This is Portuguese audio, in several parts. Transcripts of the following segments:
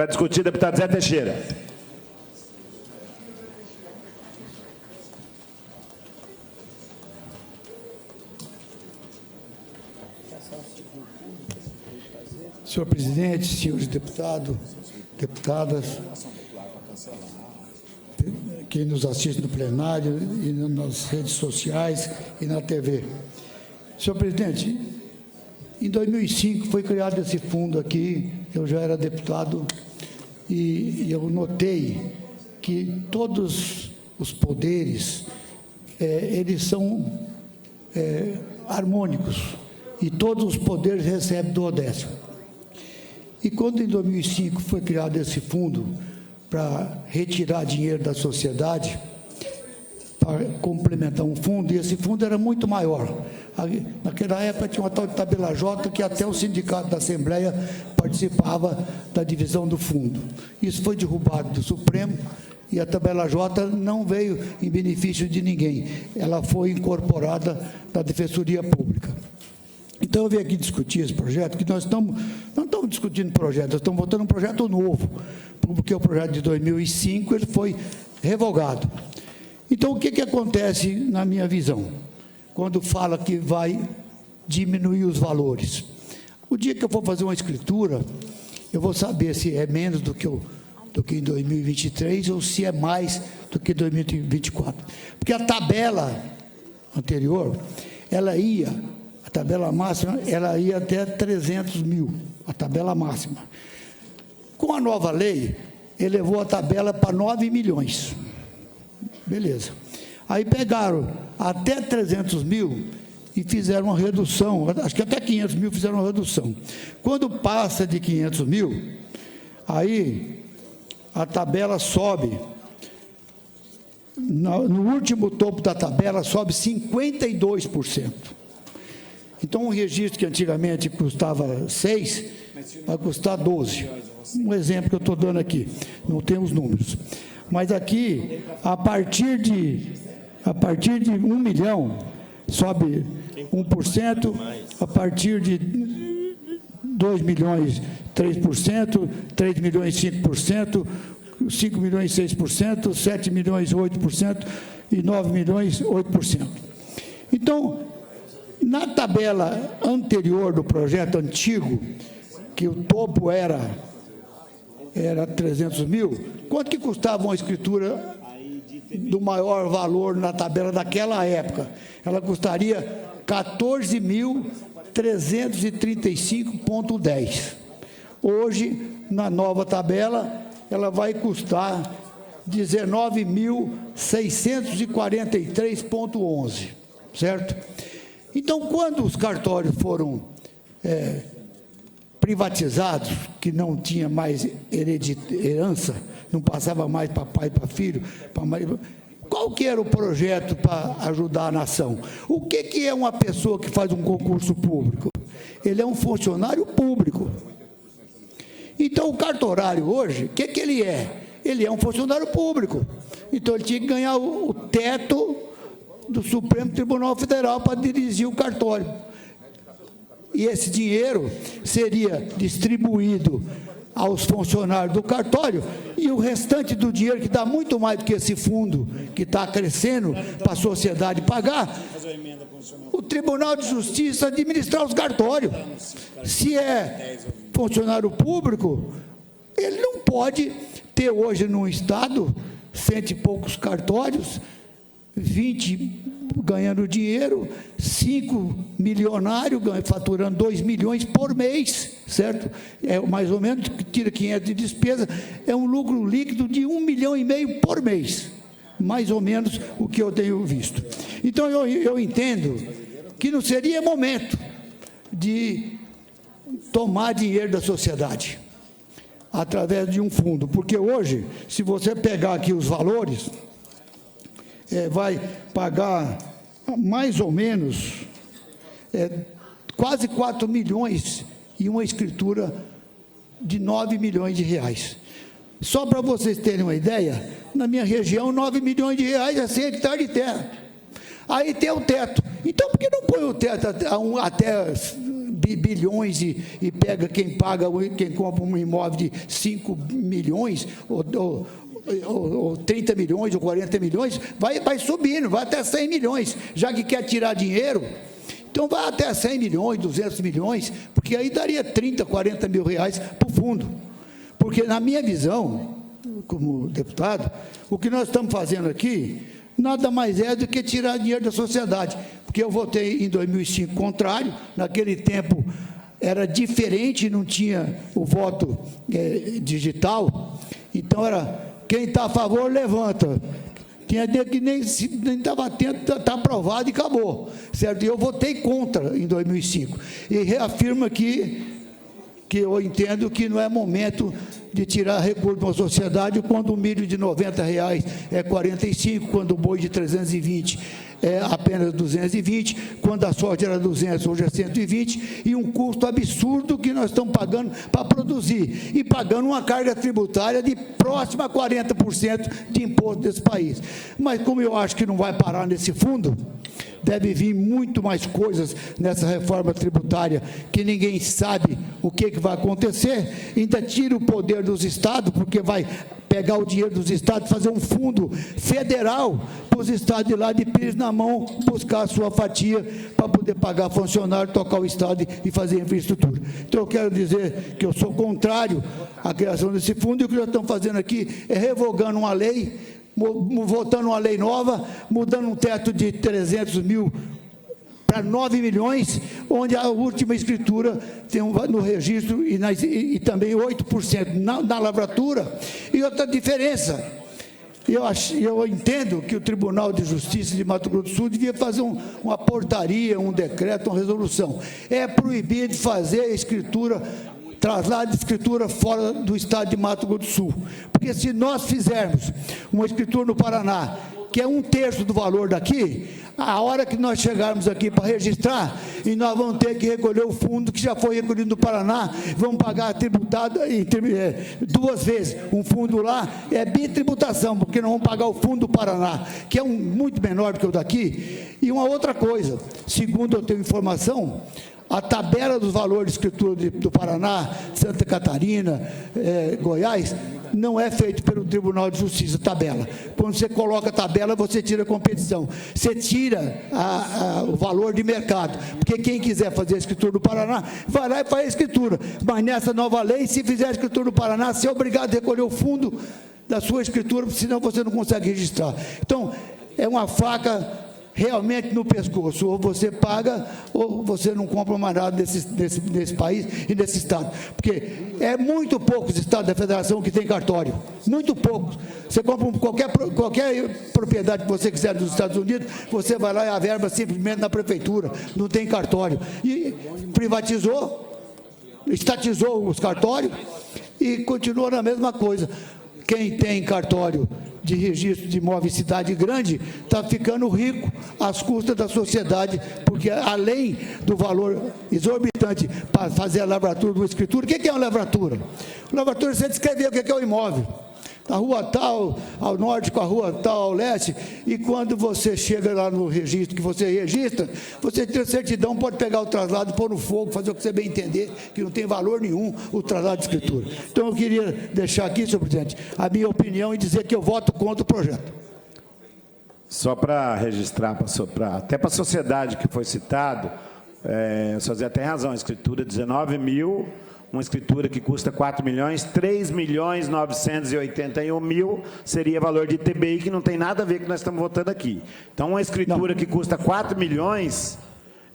Para discutir, deputado Zé Teixeira. Senhor presidente, senhores deputados, deputadas, quem nos assiste no plenário e nas redes sociais e na TV. Senhor presidente, em 2005 foi criado esse fundo aqui, eu já era deputado e eu notei que todos os poderes, eles são harmônicos e todos os poderes recebem do Odécio. E quando em 2005 foi criado esse fundo para retirar dinheiro da sociedade, para complementar um fundo, e esse fundo era muito maior. Naquela época tinha uma tal de tabela J que até o sindicato da Assembleia participava da divisão do fundo. Isso foi derrubado do Supremo e a tabela J não veio em benefício de ninguém. Ela foi incorporada na Defensoria Pública. Então, eu vim aqui discutir esse projeto, que nós não estamos discutindo projeto, nós estamos votando um projeto novo, porque o projeto de 2005 ele foi revogado. Então, o que acontece na minha visão, quando fala que vai diminuir os valores? O dia que eu for fazer uma escritura, eu vou saber se é menos do que em 2023 ou se é mais do que em 2024. Porque a tabela anterior, a tabela máxima, ela ia até 300 mil, a tabela máxima. Com a nova lei, elevou a tabela para 9 milhões. Beleza. Aí pegaram até 300 mil e fizeram uma redução, acho que até 500 mil fizeram uma redução. Quando passa de 500 mil, aí a tabela sobe, no último topo da tabela sobe 52%. Então, um registro que antigamente custava 6, vai custar 12. Um exemplo que eu estou dando aqui, não tem os números. Mas aqui, a partir de 1 milhão, sobe 1%, a partir de 2 milhões, 3%, 3 milhões, 5%, 5 milhões, 6%, 7 milhões, 8% e 9 milhões, 8%. Então, na tabela anterior do projeto antigo, que o topo era 300 mil, quanto que custava uma escritura do maior valor na tabela daquela época? Ela custaria 14.335,10. Hoje, na nova tabela, ela vai custar 19.643,11, certo? Então, quando os cartórios foram privatizados, que não tinha mais herança, não passava mais para pai e para filho, para marido, qual que era o projeto para ajudar a nação? O que é uma pessoa que faz um concurso público? Ele é um funcionário público. Então, o cartorário hoje, o que ele é? Ele é um funcionário público. Então, ele tinha que ganhar o teto do Supremo Tribunal Federal para dirigir o cartório. E esse dinheiro seria distribuído aos funcionários do cartório e o restante do dinheiro, que dá muito mais do que esse fundo que está crescendo para a sociedade pagar, o Tribunal de Justiça administrar os cartórios. Se é funcionário público, ele não pode ter hoje no Estado 100 e poucos cartórios, 20 ganhando dinheiro, 5 milionários faturando 2 milhões por mês, certo? É mais ou menos, tira 500 de despesa, é um lucro líquido de 1,5 milhão por mês, mais ou menos o que eu tenho visto. Então, eu entendo que não seria momento de tomar dinheiro da sociedade através de um fundo, porque hoje, se você pegar aqui os valores, vai pagar mais ou menos quase 4 milhões e uma escritura de 9 milhões de reais. Só para vocês terem uma ideia, na minha região, 9 milhões de reais é 100 hectares de terra. Aí tem o teto. Então, por que não põe o teto até bilhões e pega quem compra um imóvel de 5 milhões ou 30 milhões ou 40 milhões, vai subindo, vai até 100 milhões, já que quer tirar dinheiro. Então vai até 100 milhões, 200 milhões, porque aí daria 30, 40 mil reais para o fundo. Porque na minha visão, como deputado, o que nós estamos fazendo aqui nada mais é do que tirar dinheiro da sociedade. Porque eu votei em 2005 contrário, naquele tempo era diferente, não tinha o voto digital, então era quem está a favor, levanta. Tinha dia que nem estava atento, está aprovado e acabou, certo? E eu votei contra em 2005. E reafirmo aqui que eu entendo que não é momento de tirar recursos da sociedade quando o milho de R$90 é 45, quando o boi de 320 é apenas 220, quando a soja era 200, hoje é 120, e um custo absurdo que nós estamos pagando para produzir, e pagando uma carga tributária de próxima a 40% de imposto desse país. Mas como eu acho que não vai parar nesse fundo, deve vir muito mais coisas nessa reforma tributária que ninguém sabe o que vai acontecer, ainda tira o poder dos estados, porque vai pegar o dinheiro dos estados, fazer um fundo federal para os estados de lá de pires na mão, buscar a sua fatia para poder pagar funcionário, tocar o estado e fazer infraestrutura. Então eu quero dizer que eu sou contrário à criação desse fundo, e o que nós estamos fazendo aqui é revogando uma lei, votando uma lei nova, mudando um teto de 300 mil para 9 milhões, onde a última escritura tem no registro e também 8% na lavratura. E outra diferença, eu entendo que o Tribunal de Justiça de Mato Grosso do Sul devia fazer uma portaria, um decreto, uma resolução. É proibido fazer a escritura, traslado de escritura fora do estado de Mato Grosso do Sul. Porque se nós fizermos uma escritura no Paraná, que é 1/3 do valor daqui, a hora que nós chegarmos aqui para registrar, e nós vamos ter que recolher o fundo que já foi recolhido no Paraná, vamos pagar tributado 2 vezes. Um fundo lá é bitributação, porque nós vamos pagar o fundo do Paraná, que é muito menor do que o daqui. E uma outra coisa, segundo eu tenho informação, a tabela dos valores de escritura do Paraná, Santa Catarina, Goiás, não é feito pelo Tribunal de Justiça, tabela. Quando você coloca a tabela, você tira a competição. Você tira o valor de mercado. Porque quem quiser fazer a escritura do Paraná, vai lá e faz a escritura. Mas nessa nova lei, se fizer a escritura do Paraná, você é obrigado a recolher o fundo da sua escritura, senão você não consegue registrar. Então, é uma faca realmente no pescoço, ou você paga, ou você não compra mais nada nesse país e nesse estado, porque é muito poucos estados da federação que tem cartório, muito poucos. Você compra qualquer propriedade que você quiser dos Estados Unidos, você vai lá e a verba simplesmente na prefeitura, não tem cartório, e privatizou, estatizou os cartórios, e continua na mesma coisa. Quem tem cartório de registro de imóvel em cidade grande está ficando rico às custas da sociedade, porque além do valor exorbitante para fazer a lavratura de uma escritura, o que é uma lavratura? Lavratura é você descrever o que é o imóvel. A rua tal ao norte com a rua tal ao leste, e quando você chega lá no registro, que você registra, você tem certidão, pode pegar o traslado, pôr no fogo, fazer o que você bem entender, que não tem valor nenhum o traslado de escritura. Então eu queria deixar aqui, senhor presidente, a minha opinião e dizer que eu voto contra o projeto. Só para registrar, até para a sociedade que foi citado, o senhor Zé tem razão, a escritura 19 mil, uma escritura que custa 4 milhões, 3.981.000 seria valor de ITBI, que não tem nada a ver com o que nós estamos votando aqui. Então, uma escritura que custa 4 milhões,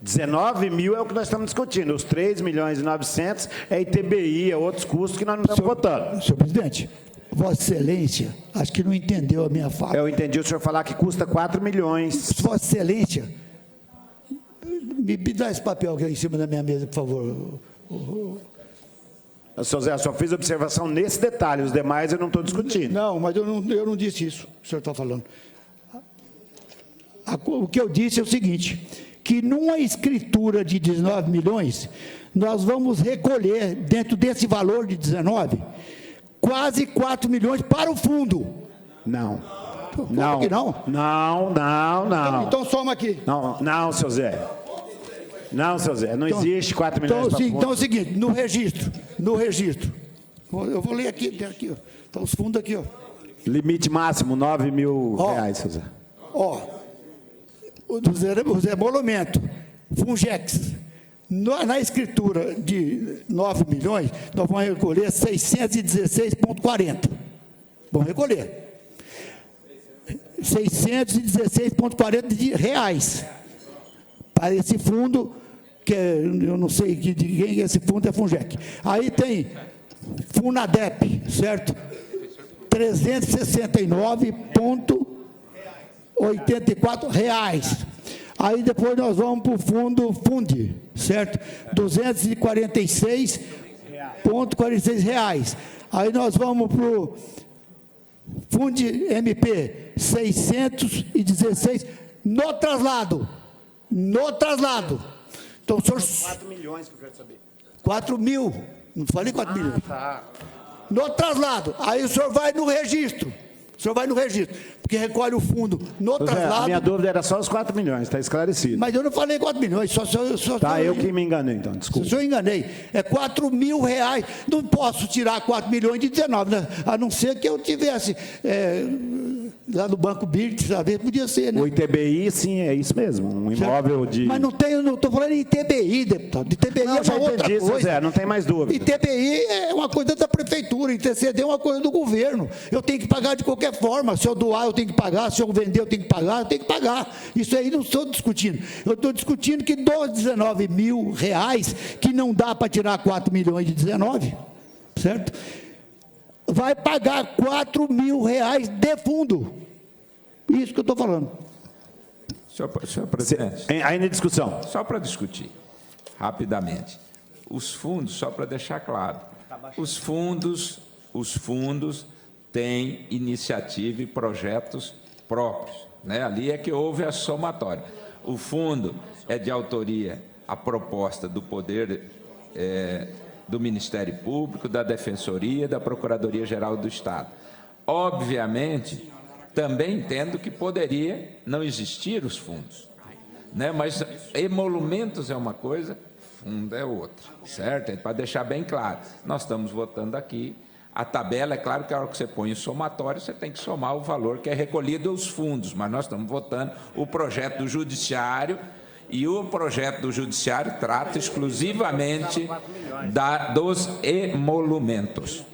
19 mil é o que nós estamos discutindo. Os 3.900.000 é ITBI, é outros custos que nós não estamos votando. Senhor presidente, Vossa Excelência, acho que não entendeu a minha fala. Eu entendi o senhor falar que custa 4 milhões. Vossa Excelência, me dá esse papel aqui em cima da minha mesa, por favor. Senhor Zé, eu só fiz observação nesse detalhe, os demais eu não estou discutindo. Não, mas eu não disse isso, o senhor está falando. O que eu disse é o seguinte, que numa escritura de 19 milhões, nós vamos recolher, dentro desse valor de 19, quase 4 milhões para o fundo. Não. Não. Não. Então soma aqui. Não, senhor Zé. Não, seu Zé, não existe 4 milhões Então, para fundo. então é o seguinte, no registro, eu vou ler aqui, estão os fundos aqui, ó. Limite máximo, R$9.000, seu Zé. Ó, o dos emolumentos, Fungex, na escritura de 9 milhões, nós vamos recolher 616,40. Vamos recolher. 616,40 de reais. Para esse fundo, que eu não sei de quem esse fundo é Fungex. Aí tem Funadep, certo? 369,84 reais. Aí depois nós vamos para o fundo Fundi, certo? 246,46 reais. Aí nós vamos para o Fundi MP, 616 no traslado. No traslado. Então, o senhor... 4 milhões que eu quero saber. 4 mil. Não falei 4 milhões. Tá. No traslado. Aí o senhor vai no registro. O senhor vai no registro. Porque recolhe o fundo no Seu Zé, traslado. a minha dúvida era só os 4 milhões, está esclarecido. Mas eu não falei 4 milhões. Tá, eu que me enganei, então, Se desculpa. eu enganei, é 4 mil reais. Não posso tirar 4 milhões de 19, né? A não ser que eu tivesse lá no Banco BIRT, sabe? Podia ser, né? O ITBI, sim, é isso mesmo. Um imóvel de... Mas não estou falando em ITBI, deputado. ITBI Não, é já uma outra entendi, seu coisa. Zé, não tem mais dúvida. ITBI é uma coisa da prefeitura, ITCD é uma coisa do governo. Eu tenho que pagar de qualquer forma. Se eu doar, eu tenho que pagar. Se eu vender, eu tenho que pagar. Eu tenho que pagar. Isso aí não estou discutindo. Eu estou discutindo que dos 19 mil reais, que não dá para tirar 4 milhões de 19, certo? Vai pagar 4 mil reais de fundo. Isso que eu estou falando. Senhor presidente, Ainda em discussão. só para discutir, rapidamente, os fundos, só para deixar claro, os fundos têm iniciativa e projetos próprios, né? Ali é que houve a somatória. O fundo é de autoria, a proposta do Poder do Ministério Público, da Defensoria, da Procuradoria-Geral do Estado. Obviamente, também entendo que poderia não existir os fundos, né? Mas emolumentos é uma coisa, fundo é outra, certo? É para deixar bem claro. Nós estamos votando aqui, a tabela, é claro que a hora que você põe o somatório, você tem que somar o valor que é recolhido aos fundos, mas nós estamos votando o projeto do Judiciário, e o projeto do Judiciário trata exclusivamente dos emolumentos.